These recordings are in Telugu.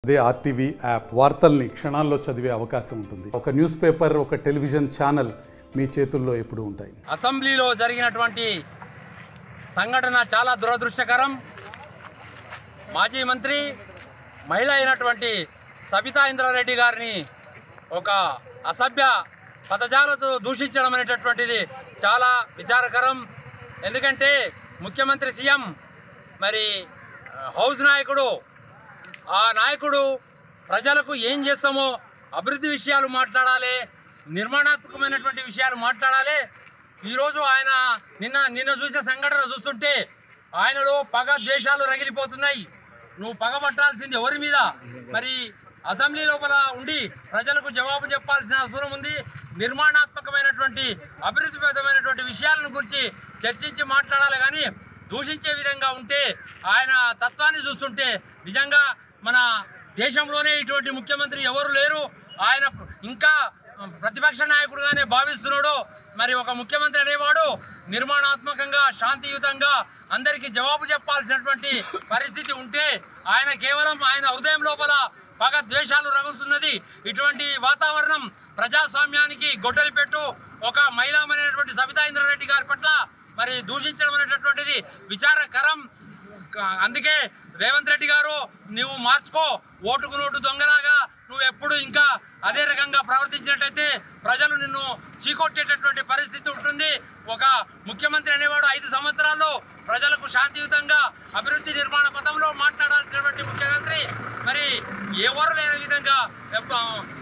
అదే ఆర్టీవీ యాప్ వార్తల్ని క్షణాల్లో చదివే అవకాశం ఉంటుంది. ఒక న్యూస్ పేపర్, ఒక టెలివిజన్ ఛానల్ మీ చేతుల్లో ఎప్పుడూ ఉంటాయి. అసెంబ్లీలో జరిగినటువంటి సంఘటన చాలా దురదృష్టకరం. మాజీ మంత్రి, మహిళ అయినటువంటి సబితా ఇంద్రారెడ్డి గారిని ఒక అసభ్య పదజాలతో దూషించడం అనేటటువంటిది చాలా విచారకరం. ఎందుకంటే ముఖ్యమంత్రి, సీఎం, మరి హౌస్ నాయకుడు, ఆ నాయకుడు ప్రజలకు ఏం చేస్తామో అభివృద్ధి విషయాలు మాట్లాడాలి, నిర్మాణాత్మకమైనటువంటి విషయాలు మాట్లాడాలి. ఈరోజు ఆయన నిన్న చూసిన సంఘటన చూస్తుంటే ఆయనలో పగ ద్వేషాలు రగిలిపోతున్నాయి. నువ్వు పగబట్టాల్సింది ఎవరి మీద? మరి అసెంబ్లీ లోపల ఉండి ప్రజలకు జవాబు చెప్పాల్సిన అవసరం ఉంది. నిర్మాణాత్మకమైనటువంటి అభివృద్ధిపరమైనటువంటి విషయాలను గురించి చర్చించి మాట్లాడాలి. కానీ దూషించే విధంగా ఉంటే ఆయన తత్వాన్ని చూస్తుంటే నిజంగా మన దేశంలోనే ఇటువంటి ముఖ్యమంత్రి ఎవరు లేరు. ఆయన ఇంకా ప్రతిపక్ష నాయకుడుగానే భావిస్తున్నాడు. మరి ఒక ముఖ్యమంత్రి అనేవాడు నిర్మాణాత్మకంగా, శాంతియుతంగా అందరికీ జవాబు చెప్పాల్సినటువంటి పరిస్థితి ఉంటే ఆయన కేవలం ఆయన హృదయం లోపల పగ ద్వేషాలు రగులుతున్నది. ఇటువంటి వాతావరణం ప్రజాస్వామ్యానికి గొడ్డలి పెట్టు. ఒక మహిళమైనటువంటి సబితా ఇంద్రారెడ్డి గారి పట్ల మరి దూషించడం అనేటటువంటిది విచారకరం. అందుకే రేవంత్ రెడ్డి గారు, నువ్వు మార్చుకో. ఓటుకు నోటు దొంగలాగా నువ్వు ఎప్పుడు ఇంకా అదే రకంగా ప్రవర్తించినట్టయితే ప్రజలు నిన్ను చీకొట్టేటటువంటి పరిస్థితి ఉంటుంది. ఒక ముఖ్యమంత్రి అనేవాడు 5 సంవత్సరాల్లో ప్రజలకు శాంతియుతంగా అభివృద్ధి నిర్మాణ పథంలో మాట్లాడాల్సినటువంటి ముఖ్యమంత్రి మరి ఎవరు లేని విధంగా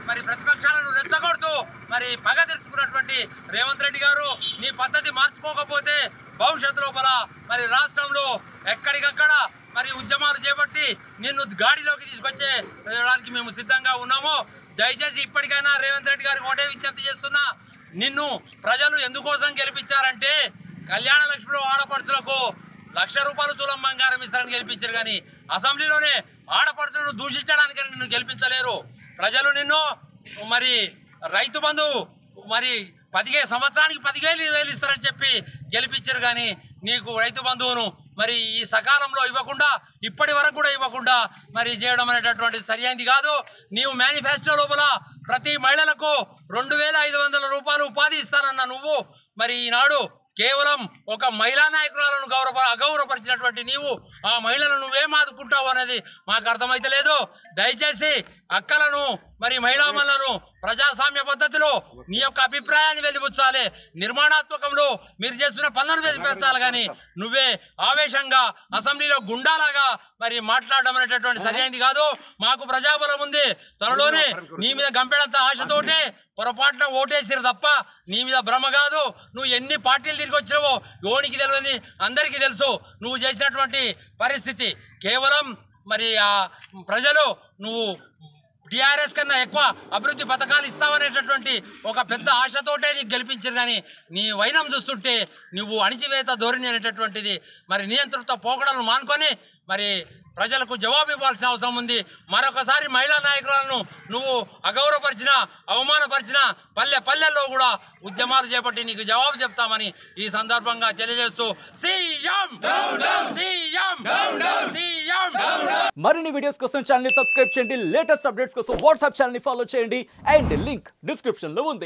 మరి ప్రతిపక్షాలను రెచ్చగొడుతూ మరి పగ తెచ్చుకున్నటువంటి రేవంత్ రెడ్డి గారు, నీ పద్ధతి మార్చుకోకపోతే భవిష్యత్తు లోపల మరి రాష్ట్రంలో ఎక్కడికక్కడ మరి ఉద్యమాలు చేపట్టి నిన్ను గాడిలోకి తీసుకొచ్చేయడానికి మేము సిద్ధంగా ఉన్నాము. దయచేసి ఇప్పటికైనా రేవంత్ రెడ్డి గారికి ఒకటే విజ్ఞప్తి చేస్తున్నా, నిన్ను ప్రజలు ఎందుకోసం గెలిపించారంటే కళ్యాణ లక్ష్మిలో ఆడపడుచులకు ₹1,00,000 తులం బంగారం ఇస్తారని గెలిపించారు. కానీ అసెంబ్లీలోనే ఆడపడుచులను దూషించడానికి నిన్ను గెలిపించలేరు. ప్రజలు నిన్ను మరి రైతు బంధు మరి సంవత్సరానికి 15,000 ఇస్తారని చెప్పి గెలిపించారు. కానీ నీకు రైతు బంధువును మరి ఈ సకాలంలో ఇవ్వకుండా, ఇప్పటి వరకు కూడా ఇవ్వకుండా మరి చేయడం అనేటటువంటి సరైనది కాదు. నీవు మేనిఫెస్టో లోపల ప్రతి మహిళలకు ₹2,500 ఉపాధి ఇస్తానన్న నువ్వు మరి ఈనాడు కేవలం ఒక మహిళా నాయకురాలను అగౌరవపరిచినటువంటి నీవు ఆ మహిళలను నువ్వేం ఆదుకుంటావు అనేది మాకు అర్థమైతే లేదు. దయచేసి అక్కలను మరి మహిళామణులను ప్రజాస్వామ్య పద్ధతిలో నీ యొక్క అభిప్రాయాన్ని వెలిబుచ్చాలి. నిర్మాణాత్మకంలో మీరు చేస్తున్న పనులను వెలిపించాలి. కానీ నువ్వే ఆవేశంగా అసెంబ్లీలో గుండాలాగా మరి మాట్లాడడం అనేటటువంటి సరైనది కాదు. మాకు ప్రజాబలం ఉంది. త్వరలోనే నీ మీద గంపెడంత ఆశతోటే పొరపాటున ఓటేసిరు తప్ప నీ మీద భ్రమ కాదు. నువ్వు ఎన్ని పార్టీలు తిరిగి వచ్చినావో యోనికి తెలియదు, అందరికీ తెలుసు. నువ్వు చేసినటువంటి పరిస్థితి కేవలం మరి ఆ ప్రజలు నువ్వు టీఆర్ఎస్ కన్నా ఎక్కువ అభివృద్ధి పథకాలు ఇస్తావనేటటువంటి ఒక పెద్ద ఆశతోటే నీకు గెలిపించారు. కానీ నీ వైనం చూస్తుంటే నువ్వు అణిచివేత ధోరణి అనేటటువంటిది మరి నియంత్రణతో పోకడలను మానుకొని మరి ప్రజలకు జవాబు ఇవ్వాల్సిన అవసరం ఉంది. మరొకసారి మహిళా నాయకులను నువ్వు అగౌరవపరిచినా, అవమానపరిచినా పల్లెల్లో కూడా ఉద్యమాలు చేపట్టి నీకు జవాబు చెప్తామని ఈ సందర్భంగా తెలియజేస్తూ మరిన్ని వీడియోస్ కోసం ఛానల్ ని సబ్స్క్రైబ్ చేయండి. లేటెస్ట్ అప్డేట్స్ కోసం వాట్సాప్ ఛానల్ ని ఫాలో చేయండి. అండ్ లింక్ డిస్క్రిప్షన్ లో ఉంది.